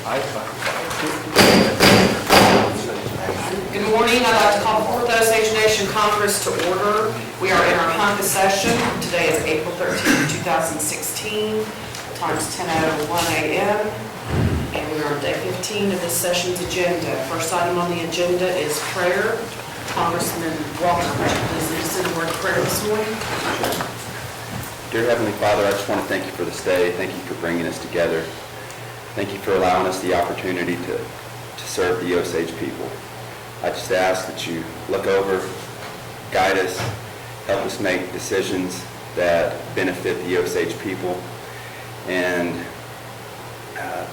Good morning. I'd like to call forth the Osage Nation Congress to order. We are in our HunKah Session. Today is April 13, 2016. The time is 10:01 a.m. And we are on day 15 of this session's agenda. First item on the agenda is prayer. Congressman Walker, would you please lead us in the word of prayer this morning? Dear Heavenly Father, I just want to thank you for this day. Thank you for bringing us together. Thank you for allowing us the opportunity to serve the Osage people. I just ask that you look over, guide us, help us make decisions that benefit the Osage people, and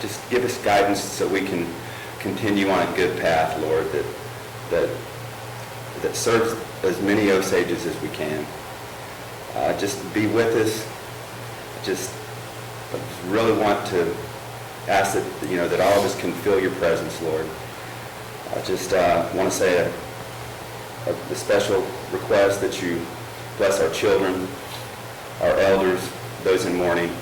just give us guidance so we can continue on a good path, Lord, that serves as many Osages as we can. Just be with us. Just really want to ask that that all of us can feel your presence, Lord. I just want to say a special request that you bless our children, our elders, those in mourning,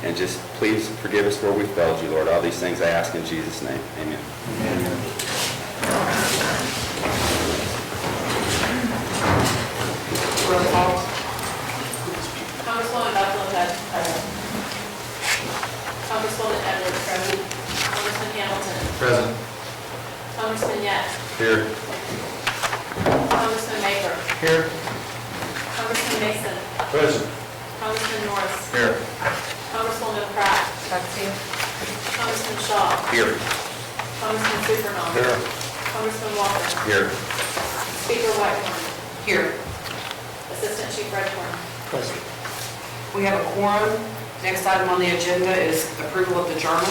and just please forgive us where we failed you, Lord. All these things I ask in Jesus' name. Amen. Amen. Roll call. Congresswoman Buckland, Congresswoman Edwards, present. Congressman Hamilton, Present. Congressman Yett, Here. Congressman Maker, Here. Congressman Mason, Present. Congressman Norris, Here. Congresswoman Pratt, Congressman Shaw, Here. Congressman Supernaw, Here. Congressman Walker, Here. Speaker Whitehorn, Here. Assistant Chief Redcorn. Present. We have a quorum. Next item on the agenda is approval of the journal.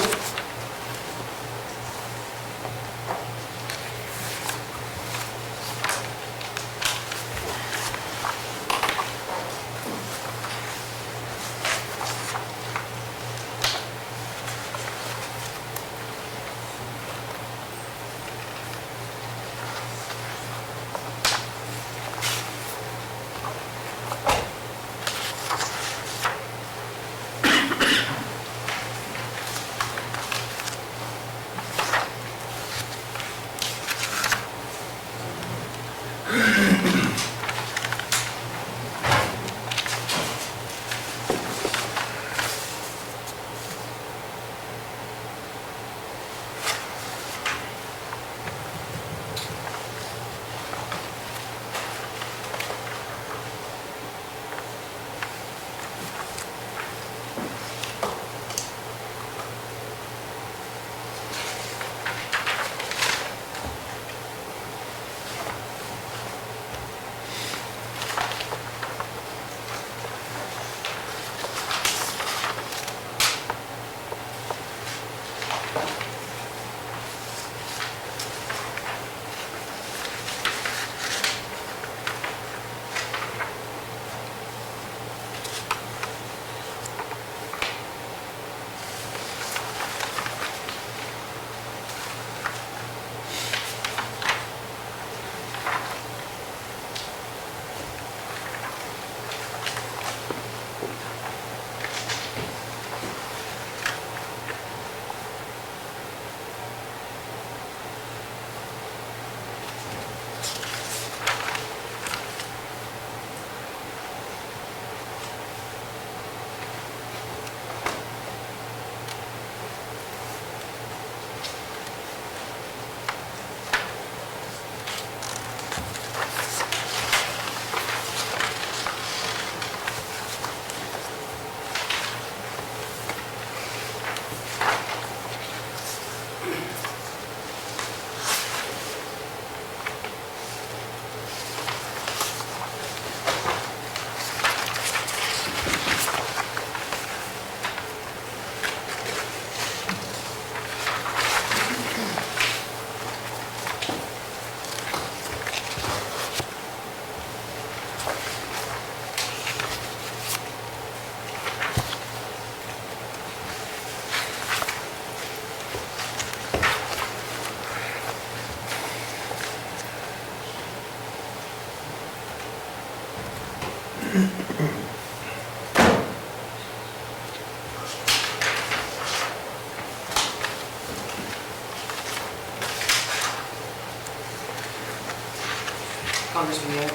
Congressman Young.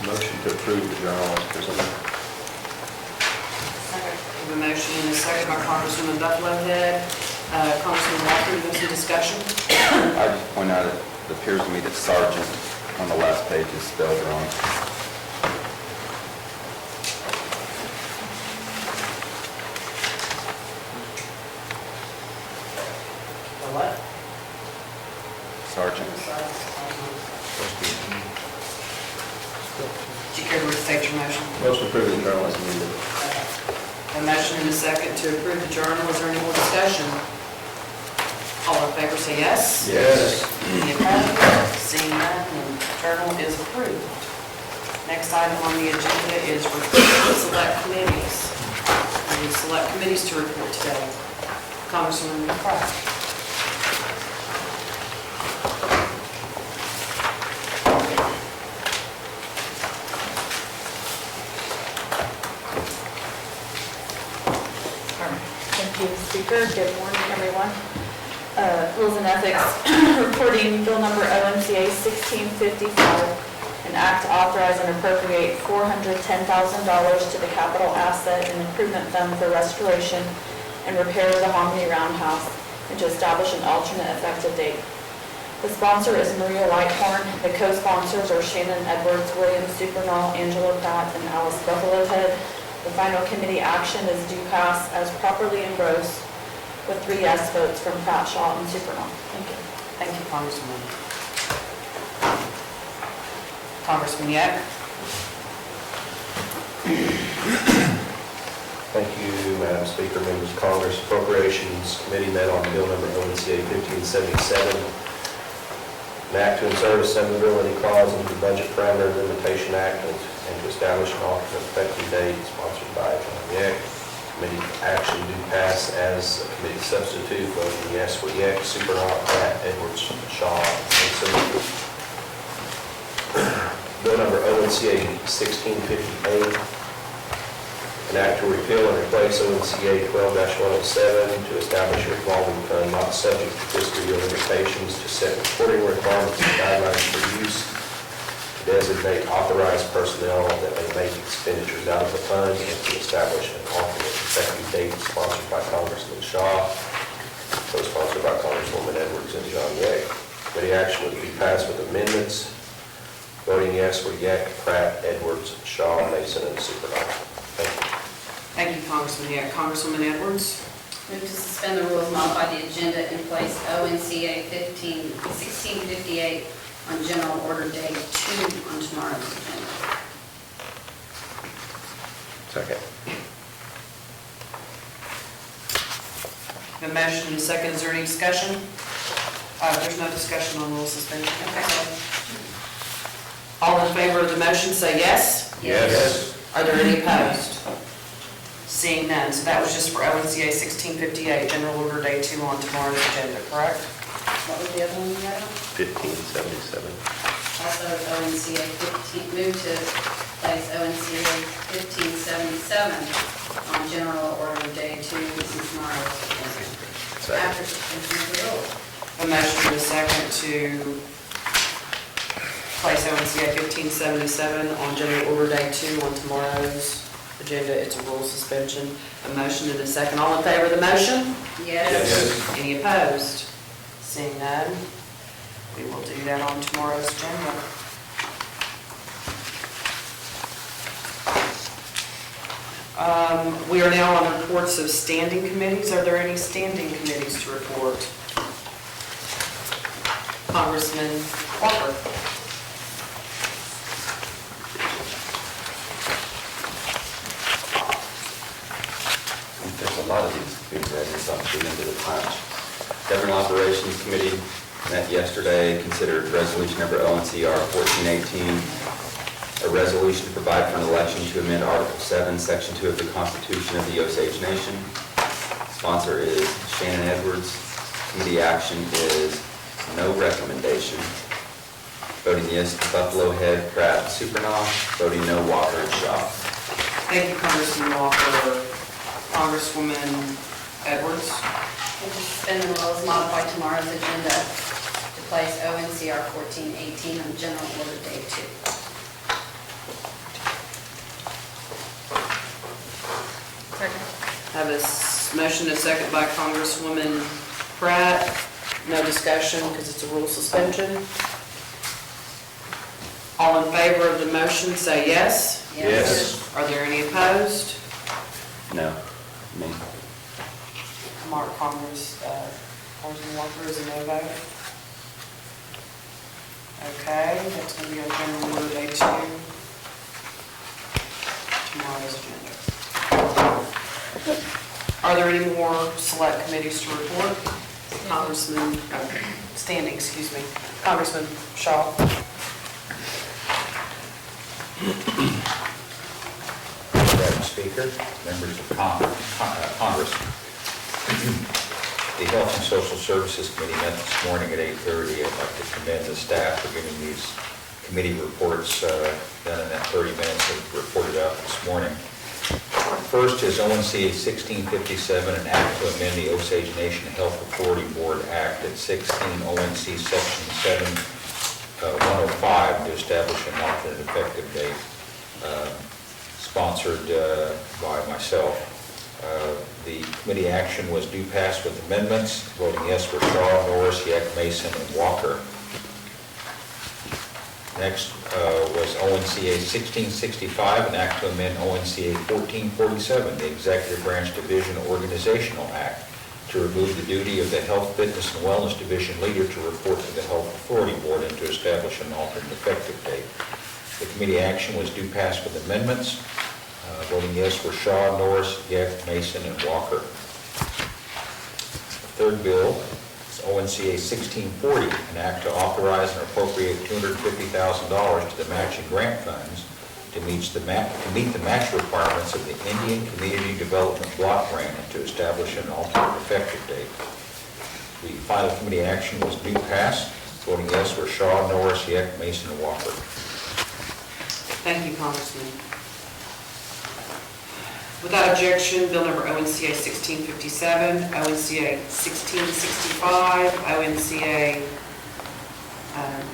Motion to approve the journal as presented. We have a motion and a second by Congresswoman Buffalohead. Congressman Walker, you have some discussion? I just point out it appears to me that sergeant on the last page is spelled wrong. The what? Sergeant. Do you care to restate your motion? Motion to approve the journal as amended. A motion and a second to approve the journal. Is there any more discussion? All in favor say yes. Yes. Any opposed? Seeing none, the journal is approved. Next item on the agenda is report of select committees. We need select committees to report today. Congressman Pratt. Thank you, Speaker. Good morning, everyone. Rules and Ethics, reporting bill number ONCA 1655, an act to authorize and appropriate $410,000 to the Capital Asset and Improvement Fund for restoration and repair of the Hominy Roundhouse, and to establish an alternate effective date. The sponsor is Maria Lighthorn. The co-sponsors are Shannon Edwards, William Supernall, Angela Pratt, and Alice Buffalohead. The final committee action is due pass as properly engrossed with 3 yes votes from Pratt, Shaw, and Supernall. Thank you. Thank you, Congressman. Congressman Yak. Thank you, Madam Speaker, members of Congress. Appropriations Committee met on bill number ONCA 1577, an act to insert a severability clause into the Budget Parameter Limitation Act and to establish an alternate effective date, sponsored by John Yeck. Committee action do pass as a committee substitute, voting yes for Yeck, Supernall, Pratt, Edwards, Shaw, and Simmons. Bill number ONCA 1658, an act to repeal and replace ONCA 12-107 to establish a revolving fund not subject to fiscal year limitations, to set reporting requirements and guidelines for use, to designate authorized personnel that may make expenditures out of the fund, and to establish an alternate effective date, sponsored by Congressman Shaw, co-sponsored by Congresswoman Edwards and John Yeck. Committee action would be passed with amendments, voting yes for Yeck, Pratt, Edwards, Shaw, Mason, and Supernall. Thank you. Thank you, Congressman Yak. Congresswoman Edwards. Move to suspend the rules, modify the agenda, and place ONCA 1658 on general order day 2 on tomorrow's agenda. Second. The motion and second, is there any discussion? There's no discussion on rule suspension. Okay. All in favor of the motion say yes. Yes. Are there any opposed? Seeing none, so that was just for ONCA 1658, general order day 2 on tomorrow's agenda, correct? What was the other one you had on? 1577. Also ONCA 15, move to place ONCA 1577 on general order day 2 on tomorrow's agenda. After suspension of the rules. A motion and a second to place ONCA 1577 on general order day 2 on tomorrow's agenda. It's a rule suspension. A motion and a second. All in favor of the motion? Yes. Any opposed? Seeing none, we will do that on tomorrow's agenda. We are now on reports of standing committees. Are there any standing committees to report? Congressman Walker. There's a lot of these things that are something into the punch. Government Operations Committee met yesterday, considered resolution number ONCR 1418, a resolution to provide for an election to amend Article 7, Section 2 of the Constitution of the Osage Nation. Sponsor is Shannon Edwards. Committee action is no recommendation. Voting yes to Buffalohead, Pratt, Supernall. Voting no, Walker and Shaw. Thank you, Congressman Walker. Congresswoman Edwards. Move to suspend the rules, modify tomorrow's agenda to place ONCR 1418 on general order day 2. Have a motion and a second by Congresswoman Pratt. No discussion because it's a rule suspension. All in favor of the motion, say yes. Yes. Are there any opposed? No, me. Mark Congressman Walker is a no vote. Okay, that's going to be on general order day 2. Tomorrow's agenda. Are there any more select committees to report? Congressman, standing, excuse me, Congressman Shaw. Madam Speaker, members of Congress, the Health and Social Services Committee met this morning at 8:30. I'd like to commend the staff for getting these committee reports done in that 30 minutes that were reported out this morning. First is ONCA 1657, an act to amend the Osage Nation Health Authority Board Act at 16 ONC Section 7105 to establish an alternate effective date, sponsored by myself. The committee action was due pass with amendments. Voting yes were Shaw, Norris, Yek, Mason, and Walker. Next was ONCA 1665, an act to amend ONCA 1447, the Executive Branch Division Organizational Act, to remove the duty of the Health, Fitness, and Wellness Division leader to report to the Health Authority Board and to establish an alternate effective date. The committee action was due pass with amendments. Voting yes were Shaw, Norris, Yek, Mason, and Walker. The third bill is ONCA 1640, an act to authorize and appropriate $250,000 to the matching grant funds to meet the match requirements of the Indian Community Development Block Grant and to establish an alternate effective date. The final committee action was due pass. Voting yes were Shaw, Norris, Yek, Mason, and Walker. Thank you, Congressman. Without objection, bill number ONCA 1657, ONCA 1665, ONCA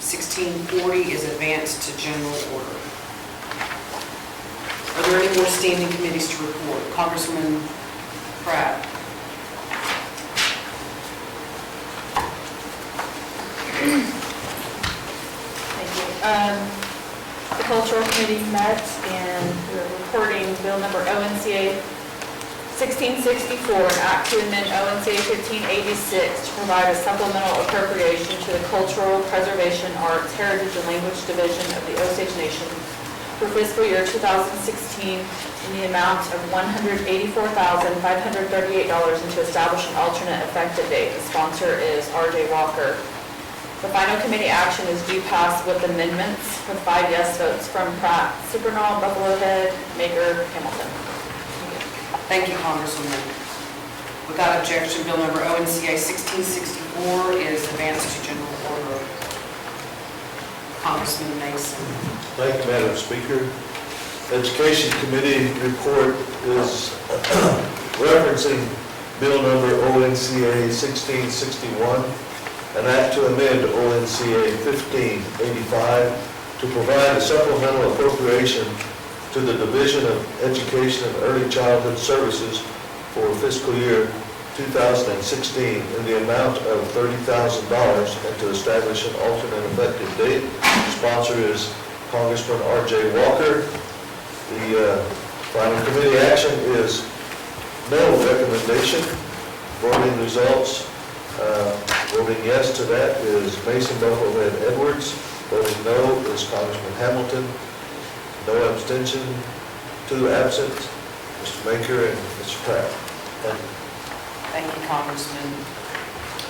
1640 is advanced to general order. Are there any more standing committees to report? Congressman Pratt. Thank you. The Cultural Committee met and we're reporting bill number ONCA 1664, an act to amend ONCA 1586 to provide a supplemental appropriation to the Cultural Preservation, Arts, Heritage, and Language Division of the Osage Nation for fiscal year 2016 in the amount of $184,538 and to establish an alternate effective date. The sponsor is R.J. Walker. The final committee action is due pass with amendments with 5 yes votes from Pratt, Supernall, Buffalo Head, Maker, Hamilton. Thank you, Congresswoman. Without objection, bill number ONCA 1664 is advanced to general order. Congressman Mason. Thank you, Madam Speaker. Education Committee report is referencing bill number ONCA 1661, an act to amend ONCA 1585 to provide a supplemental appropriation to the Division of Education and Early Childhood Services for fiscal year 2016 in the amount of $30,000 and to establish an alternate effective date. The sponsor is Congressman R.J. Walker. The final committee action is no recommendation. Voting results, voting yes to that is Mason, Buffalo Head, Edwards. Voting no is Congressman Hamilton. No abstention, 2 absent, Mr. Maker and Mr. Pratt. Thank you. Thank you, Congressman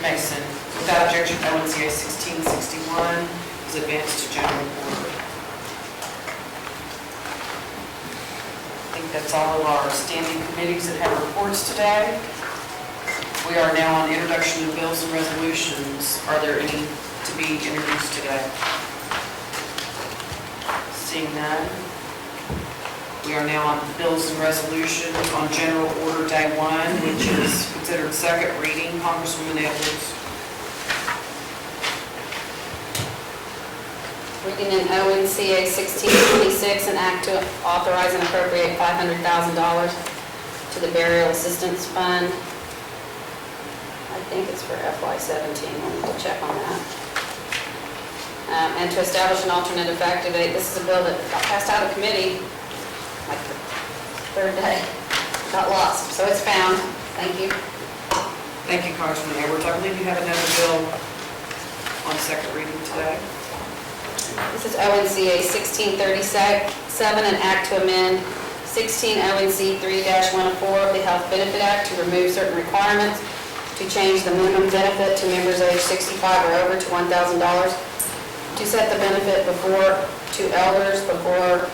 Mason. Without objection, ONCA 1661 is advanced to general order. I think that's all of our standing committees that have reports today. We are now on introduction of bills and resolutions. Are there any to be introduced today? Seeing none, we are now on bills and resolutions on general order day 1, which is considered second reading. Congresswoman Edwards. Reading in ONCA 1626, an act to authorize and appropriate $500,000 to the Burial Assistance Fund. I think it's for FY17, we'll need to check on that. And to establish an alternate effective date. This is a bill that got passed out of committee like the third day, got lost, so it's found. Thank you. Thank you, Congressman Edwards. I believe you have another bill on second reading today. This is ONCA 1637, an act to amend 16 ONC 3-104 of the Health Benefit Act to remove certain requirements, to change the minimum benefit to members age 65 or over to $1,000, to set the benefit to elders before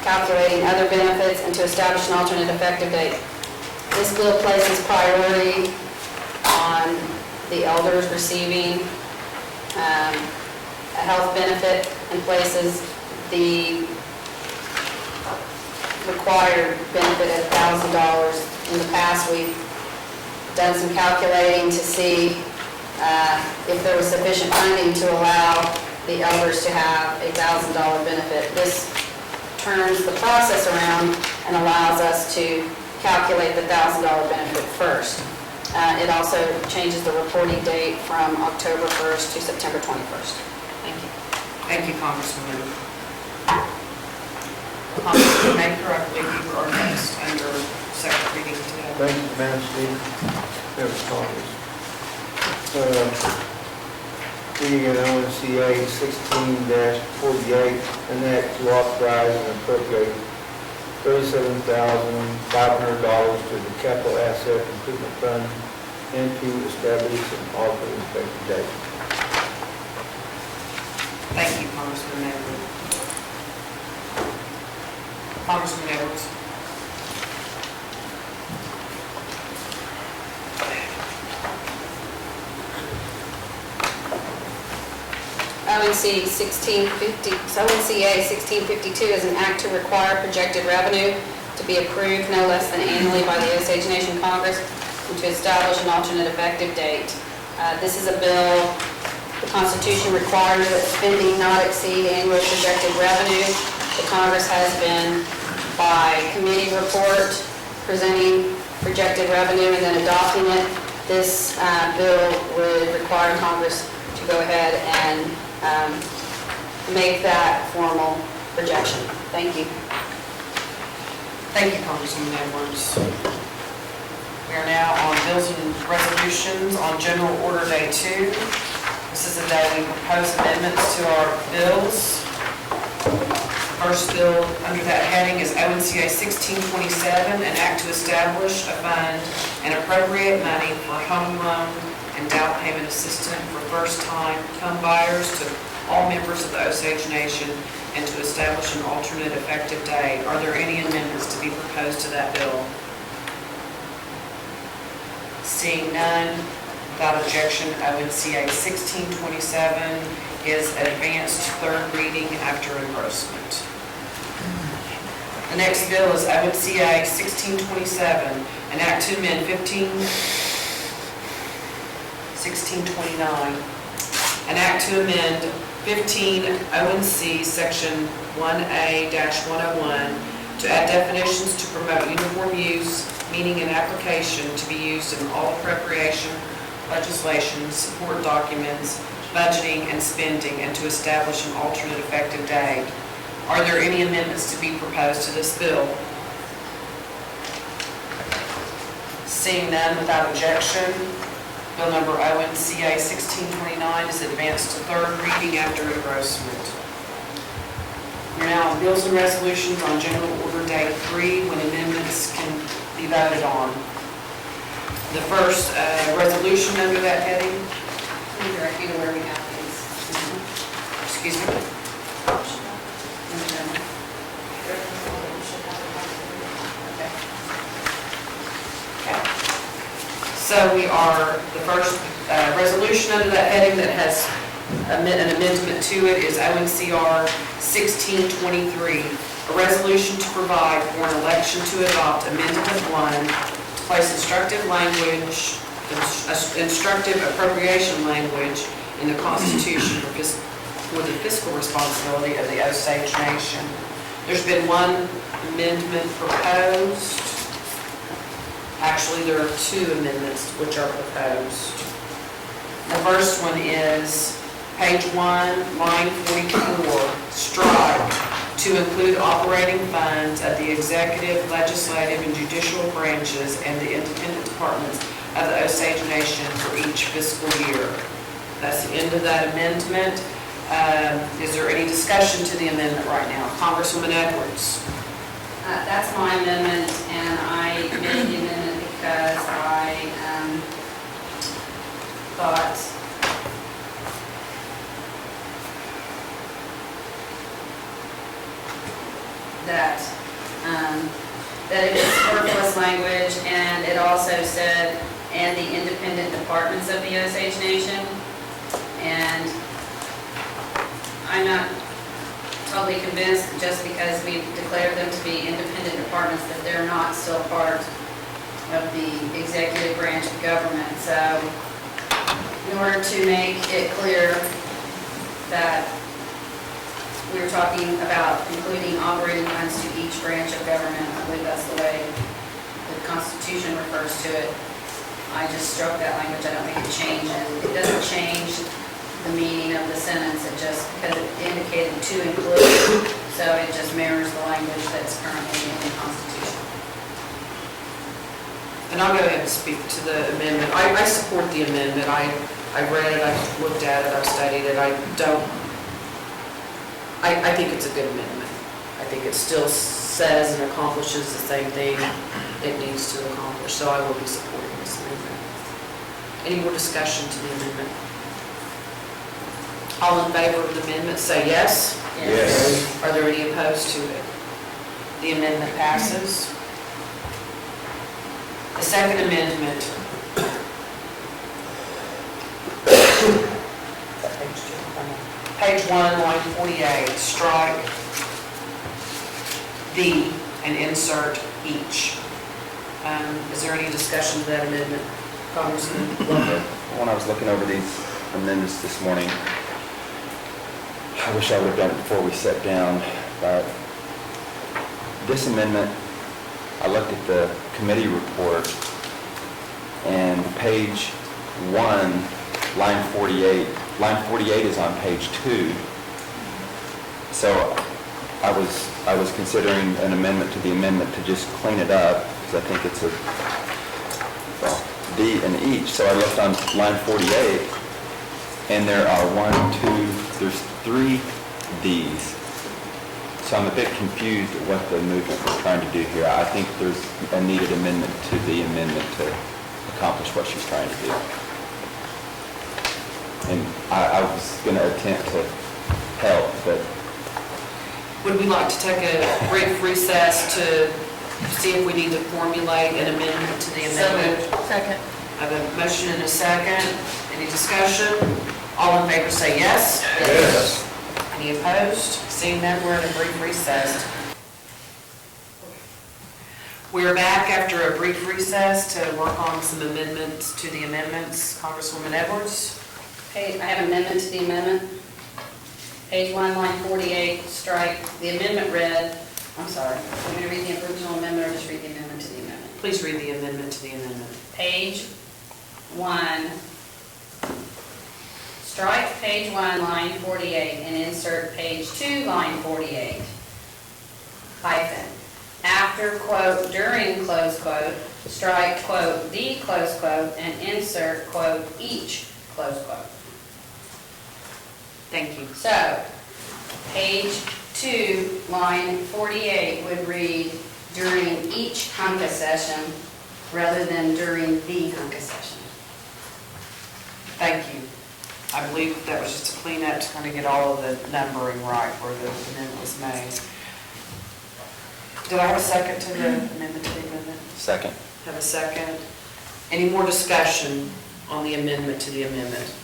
calculating other benefits, and to establish an alternate effective date. This bill places priority on the elders receiving a health benefit and places the required benefit at $1,000. In the past, we've done some calculating to see if there was sufficient funding to allow the elders to have a $1,000 benefit. This turns the process around and allows us to calculate the $1,000 benefit first. It also changes the reporting date from October 1st to September 21st. Thank you. Thank you, Congresswoman. Congressman Maker, I believe you are next under second reading today. Thank you, Madam Speaker. Members of Congress. Reading in ONCA 16-48, an act to authorize and appropriate $37,500 to the Capital Asset Improvement Fund and to establish an alternate effective date. Thank you, Congressman Maker. Congressman Edwards. ONCA 1652 is an act to require projected revenue to be approved no less than annually by the Osage Nation Congress and to establish an alternate effective date. This is a bill, the Constitution requires that spending not exceed annual projected revenue. The Congress has been, by committee report, presenting projected revenue and then adopting it. This bill would require Congress to go ahead and make that formal projection. Thank you. Thank you, Congresswoman Edwards. We are now on bills and resolutions on General Order Day 2. This is the day we propose amendments to our bills. First bill under that heading is ONCA 1627, an act to establish a fund and appropriate money for home loan and down payment assistance for first-time home buyers to all members of the Osage Nation and to establish an alternate effective date. Are there any amendments to be proposed to that bill? Seeing none, without objection, ONCA 1627 is advanced to third reading after engrossment. The next bill is ONCA 1627, an act to amend 1629, an act to amend 15 ONC Section 1A-101 to add definitions to promote uniform use, meaning and application to be used in all appropriation legislation, support documents, budgeting, and spending, and to establish an alternate effective date. Are there any amendments to be proposed to this bill? Seeing none, without objection, bill number ONCA 1629 is advanced to third reading after engrossment. We're now on bills and resolutions on General Order Day 3 when amendments can be voted on. The first resolution under that heading, Let me direct you to where we have these. excuse me, so we are, the first resolution under that heading that has an amendment to it is ONCR 1623, a resolution to provide for an election to adopt Amendment 1 to place instructive appropriation language in the Constitution for for the fiscal responsibility of the Osage Nation. There's been one amendment proposed. Actually, there are two amendments which are proposed. The first one is page 1, line 44, strike, to include operating funds of the executive, legislative, and judicial branches and the independent departments of the Osage Nation for each fiscal year. That's the end of that amendment. Is there any discussion to the amendment right now? Congresswoman Edwards. That's my amendment, and I made the amendment because I thought that it is superfluous language, and it also said, and the independent departments of the Osage Nation. And I'm not totally convinced that just because we've declared them to be independent departments that they're not still part of the executive branch of government. So in order to make it clear that we're talking about including operating funds to each branch of government, I believe that's the way the Constitution refers to it. I just struck that language. I don't think it changes. It doesn't change the meaning of the sentence. It just, because it indicated to include, so it just mirrors the language that's currently in the Constitution. And I'll go ahead and speak to the amendment. I support the amendment. I've read it, I've looked at it, I've studied it. I think it's a good amendment. I think it still says and accomplishes the same thing it needs to accomplish, so I will be supporting this amendment. Any more discussion to the amendment? All in favor of the amendment, say yes. Yes. Are there any opposed to it? The amendment passes. The second amendment. Page 1, line 48, strike the and insert each. Is there any discussion to that amendment? Congressman Blunder? When I was looking over these amendments this morning, I wish I would have done it before we sat down, but this amendment, I looked at the committee report, and page 1, line 48 is on page 2. So I was considering an amendment to the amendment to just clean it up, because I think it's a D in each. So I looked on line 48, and there are there's 3 Ds. So I'm a bit confused at what the movement was trying to do here. I think there's a needed amendment to the amendment to accomplish what she's trying to do. And I was going to attempt to help, but... Would we like to take a brief recess to see if we need to formulate an amendment to the amendment? Second. I have a motion and a second. Any discussion? All in favor say yes. Yes. Any opposed? Seeing none, we're in a brief recess. We are back after a brief recess to work on some amendments to the amendments. Congresswoman Edwards? Okay, I have an amendment to the amendment. Page 1, line 48, strike. The amendment read, I'm sorry, I'm going to read the original amendment or just read the amendment to the amendment? Please read the amendment to the amendment. Page 1, strike page 1, line 48, and insert page 2, line 48, hyphen. After quote, during close quote, strike quote, the close quote, and insert quote, each close quote. Thank you. So, page 2, line 48 would read, during each HunKah session, rather than during the HunKah session. Thank you. I believe that was just a cleanup to kind of get all of the numbering right where the amendment was made. Do I have a second to the amendment to the amendment? Second. Have a second. Any more discussion on the amendment to the amendment?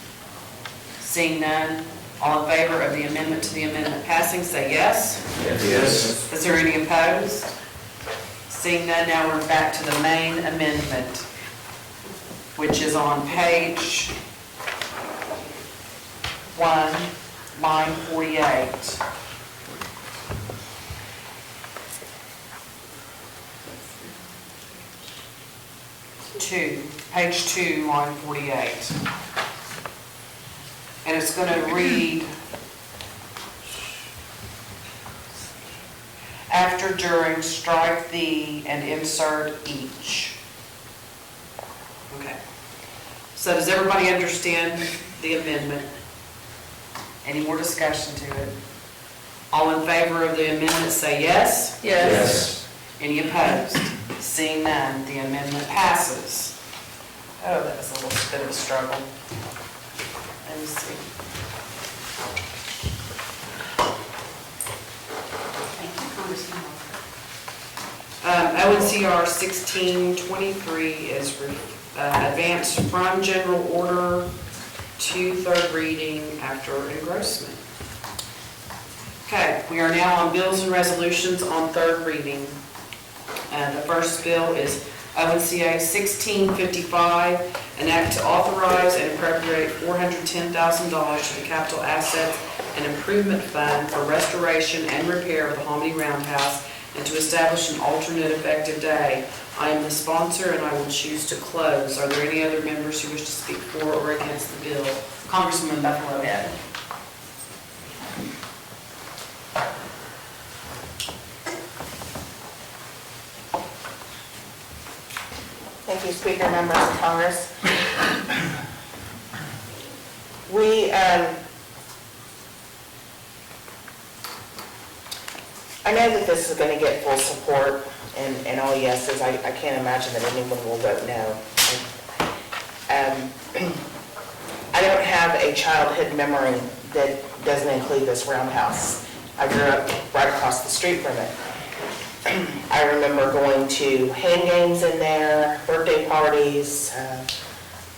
Seeing none, all in favor of the amendment to the amendment passing, say yes. Yes. Is there any opposed? Seeing none, now we're back to the main amendment, which is on page 1, line 48. Page 2, line 48. And it's going to read, after, during, strike the, and insert each. Okay. So does everybody understand the amendment? Any more discussion to it? All in favor of the amendment say yes. Yes. Any opposed? Seeing none, the amendment passes. Oh, that was a little bit of a struggle. Let me see. Thank you, Congressman ONCR Walker. 1623 is advanced from general order to third reading after engrossment. Okay, we are now on bills and resolutions on third reading. The first bill is ONCA 1655, an act to authorize and appropriate $410,000 to the Capital Assets and Improvement Fund for restoration and repair of the Hominy Roundhouse and to establish an alternate effective day. I am the sponsor and I will choose to close. Are there any other members who wish to speak for or against the bill? Congresswoman Buffalo Ed. Thank you, Speaker, members of Congress. I know that this is going to get full support and all yeses. I can't imagine that anyone will vote no. I don't have a childhood memory that doesn't include this roundhouse. I grew up right across the street from it. I remember going to hand games in there, birthday parties.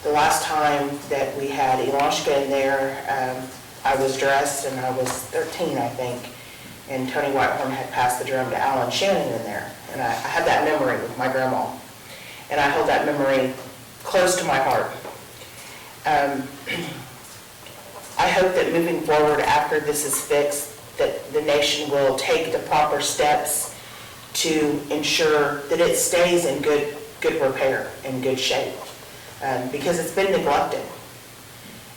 The last time that we had Elanshka in there, I was dressed and I was 13, I think, and Tony Whitehorn had passed the drum to Alan Shannon in there. And I had that memory with my grandma. And I hold that memory close to my heart. I hope that moving forward after this is fixed, that the nation will take the proper steps to ensure that it stays in good repair and good shape, because it's been neglected.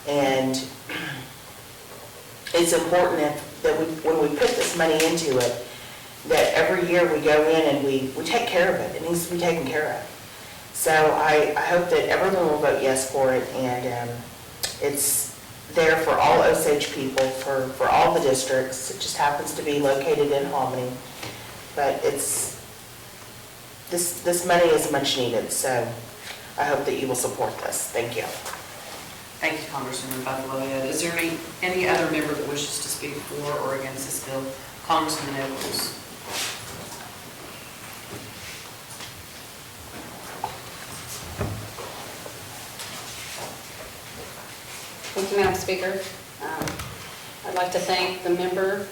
And it's important that when we put this money into it, that every year we go in and we take care of it. It needs to be taken care of. So I hope that everyone will vote yes for it, and it's there for all Osage people, for all the districts. It just happens to be located in Hominy. But this money is much needed, so I hope that you will support this. Thank you. Thank you, Congresswoman Buffalo Ed. Is there any other member that wishes to speak for or against this bill? Congressman Edwards. Thank you, Madam Speaker. I'd like to thank the member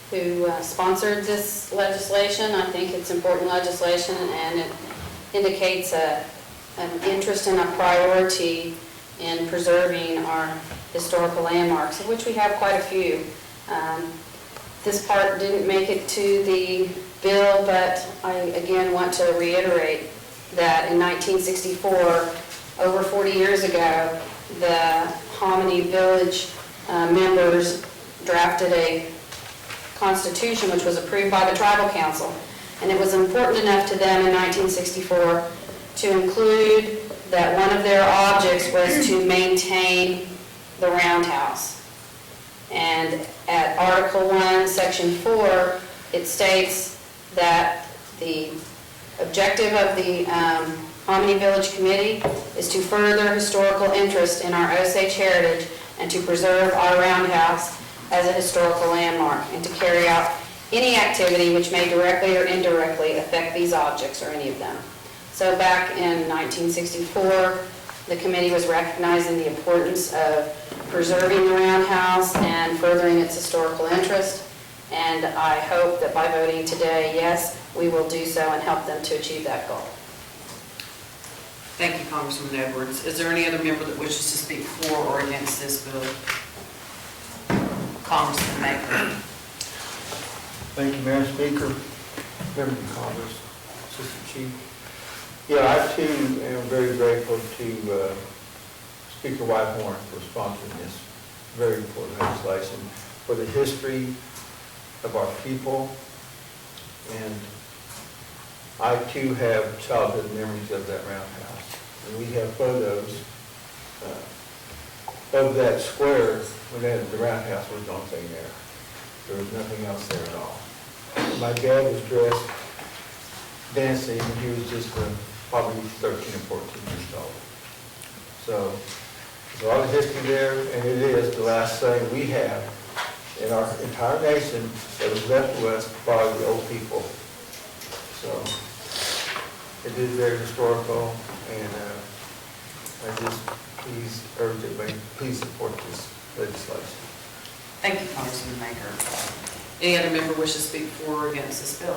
who sponsored this legislation. I think it's important legislation, and it indicates an interest and a priority in preserving our historical landmarks, of which we have quite a few. This part didn't make it to the bill, but I again want to reiterate that in 1964, over 40 years ago, the Hominy Village members drafted a constitution which was approved by the tribal council, and it was important enough to them in 1964 to include that one of their objects was to maintain the roundhouse. And at Article 1, Section 4, it states that the objective of the Hominy Village Committee is to further historical interest in our Osage heritage and to preserve our roundhouse as a historical landmark, and to carry out any activity which may directly or indirectly affect these objects or any of them. So back in 1964, the committee was recognizing the importance of preserving the roundhouse and furthering its historical interest, and I hope that by voting today, yes, we will do so and help them to achieve that goal. Thank you, Congressman Edwards. Is there any other member that wishes to speak for or against this bill? Congressman Maker. Thank you, Madam Speaker, members of Congress, Assistant Chief. Yeah, I too am very grateful to Speaker Whitehorn for sponsoring this very important legislation for the history of our people. And I too have childhood memories of that roundhouse. And we have photos of that square when the roundhouse was the only thing there. There was nothing else there at all. My dad was dressed dancing when he was just probably 13 or 14 years old. So there's a lot of history there, and it is the last thing we have in our entire nation that was left to us by the old people. So it is very historical, and I just please urge everybody, please support this legislation. Thank you, Congressman Maker. Any other member wish to speak for or against this bill?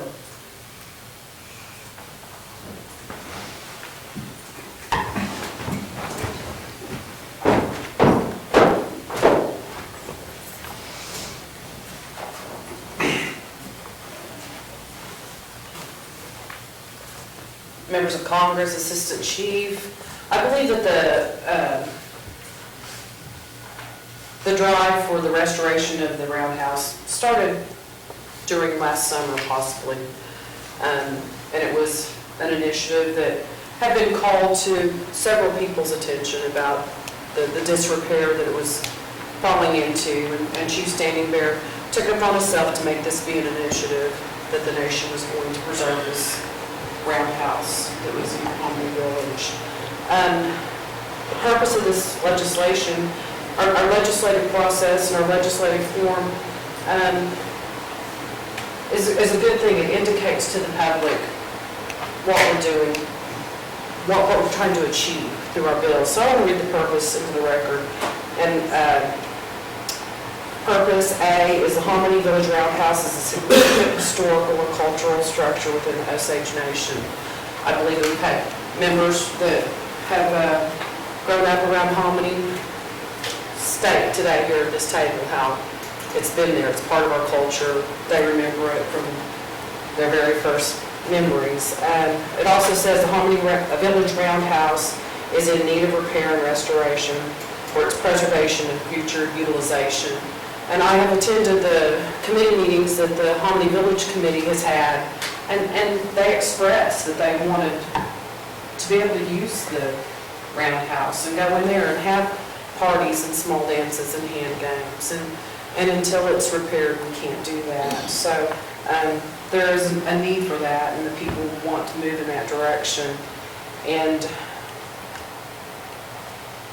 Members of Congress, Assistant Chief, I believe that the drive for the restoration of the roundhouse started during last summer, possibly. And it was an initiative that had been called to several people's attention about the disrepair that it was falling into. And Chief Standing Bear took it upon himself to make this be an initiative that the nation was going to preserve this roundhouse that was in Harmony Village. The purpose of this legislation, our legislative process and our legislative form is a good thing. It indicates to the public what we're doing, what we're trying to achieve through our bills. So I want to read the purpose into the record. And Purpose A is the Harmony Village Roundhouse is a significant historical and cultural structure within the Osage Nation. I believe that we've had members that have grown up around Harmony state today here at this table how it's been there. It's part of our culture. They remember it from their very first memories. It also says the Harmony Village Roundhouse is in need of repair and restoration for its preservation and future utilization. And I have attended the committee meetings that the Harmony Village Committee has had, and they expressed that they wanted to be able to use the roundhouse and go in there and have parties and small dances and hand games. And until it's repaired, we can't do that. So there is a need for that, and the people want to move in that direction. And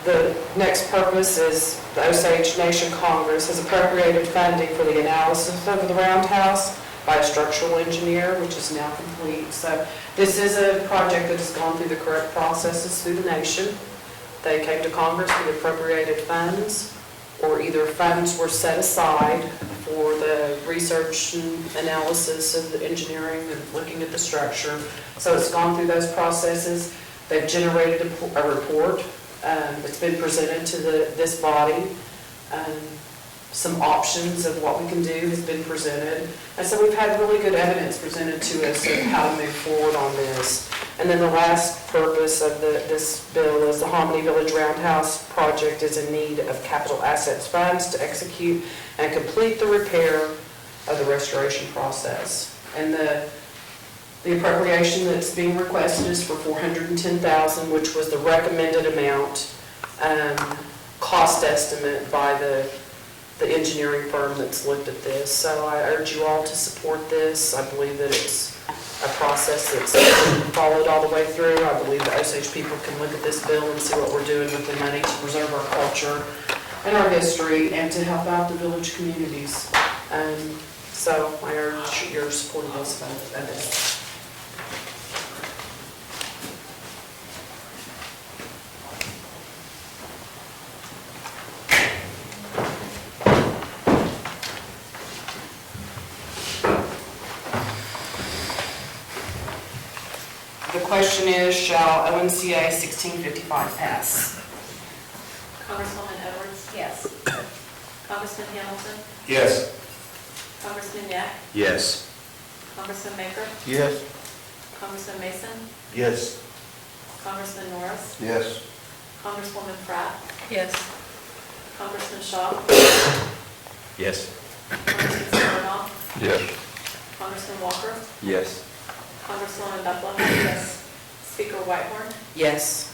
the next purpose is the Osage Nation Congress has appropriated funding for the analysis of the roundhouse by a structural engineer, which is now complete. So this is a project that has gone through the correct processes through the nation. They came to Congress with appropriated funds, or either funds were set aside for the research and analysis of the engineering and looking at the structure. So it's gone through those processes. They've generated a report. It's been presented to this body. Some options of what we can do has been presented. And so we've had really good evidence presented to us of how to move forward on this. And then the last purpose of this bill is the Harmony Village Roundhouse project is in need of capital assets funds to execute and complete the repair of the restoration process. And the appropriation that's being requested is for $410,000, which was the recommended amount, cost estimate by the engineering firm that's looked at this. So I urge you all to support this. I believe that it's a process that's followed all the way through. I believe the Osage people can look at this bill and see what we're doing with the money to preserve our culture and our history and to help out the village communities. So I urge your support of this. The question is, shall ONCA 1655 pass? Congresswoman Edwards? Yes. Congressman Congressman Hamilton, Yes. Congressman Yak, Yes. Congressman Maker, Yes. Congressman Mason, Yes. Congressman Norris, Yes. Congresswoman Pratt, Yes. Congressman Shaw, Yes. Congressman Smirnoff, Yes. Congressman Walker, Yes. Congresswoman Buckland. Yes. Speaker Whitehorn. Yes.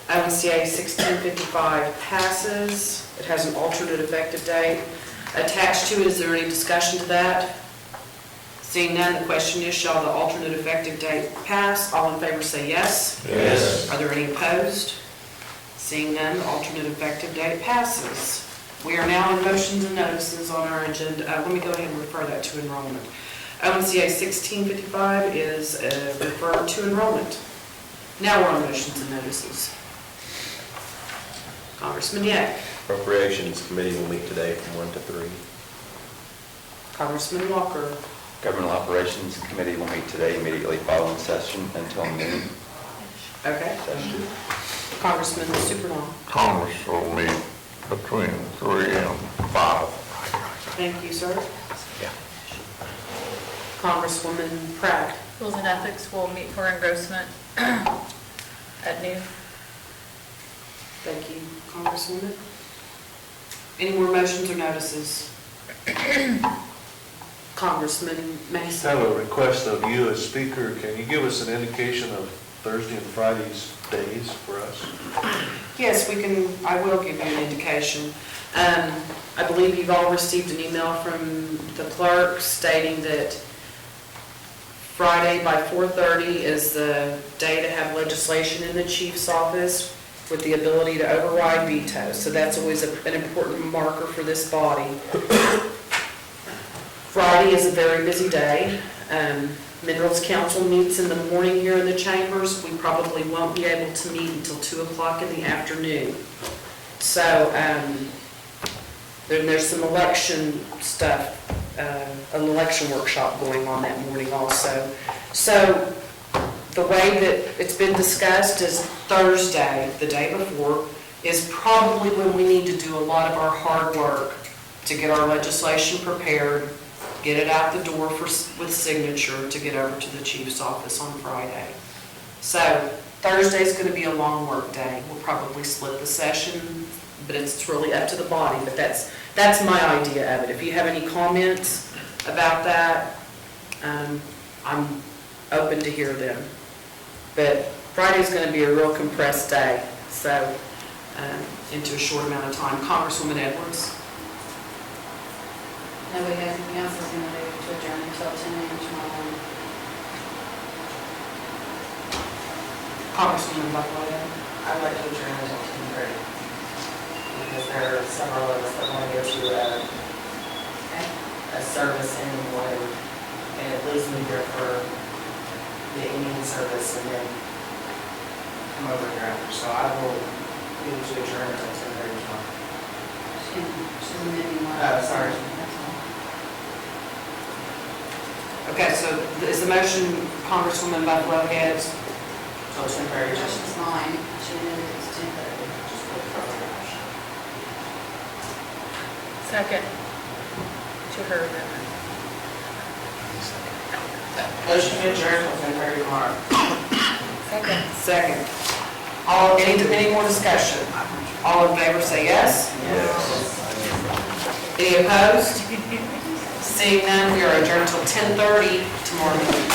ONCA 1655 passes. It has an alternate effective date. Attached to it, is there any discussion to that? Seeing none, the question is, shall the alternate effective date pass? All in favor say yes. Yes. Are there any opposed? Seeing none, the alternate effective date passes. We are now in motions and notices on our agenda. Let me go ahead and refer that to enrollment. ONCA 1655 is referred to enrollment. Now we're on motions and notices. Congressman Yak. Appropriations Committee will meet today from 1 to 3. Congressman Walker. Governmental Operations Committee will meet today immediately following session until noon. Okay. Congressman Supernaw. Congress will meet between 3 and 5. Thank you, sir. Yeah. Congresswoman Pratt. Rules and Ethics will meet for engrossment at noon. Thank you, Congresswoman. Any more motions or notices? Congressman I Mason. have a request of you as speaker. Can you give us an indication of Thursday and Friday's days for us? Yes, I will give you an indication. I believe you've all received an email from the clerk stating that Friday by 4:30 is the day to have legislation in the chief's office with the ability to override veto. So that's always an important marker for this body. Friday is a very busy day. Minerals Council meets in the morning here in the chambers. We probably won't be able to meet until 2 o'clock in the afternoon. So then there's some election stuff, an election workshop going on that morning also. So the way that it's been discussed is Thursday, the day before, is probably when we need to do a lot of our hard work to get our legislation prepared, get it out the door with signature to get over to the chief's office on Friday. So Thursday's going to be a long work day. We'll probably split the session, but it's really up to the body. But that's my idea of it. If you have any comments about that, I'm open to hear them. But Friday's going to be a real compressed day, so into a short amount of time. Congresswoman Edwards. Nobody has anything else, is going to move to adjourn until 10 a.m. tomorrow morning. Congresswoman Buckland. I'd like to adjourn until 10:30, because there are several of us that want to go to a service in one, and it leaves me here for the evening service and then come over here after. So I will move to adjourn until 10:30 tomorrow. She's amending one. Oh, sorry. That's all. Okay, so is the motion Congresswoman Buckland heads? Till 10:30. She's mine. She amended it to 10:30. Just put it from the rush. Second. To her amendment. Motion to adjourn until 10:30 tomorrow. Second. Second. Any more discussion? All in favor say yes. Any opposed? Seeing none, we are adjourned until 10:30 tomorrow morning.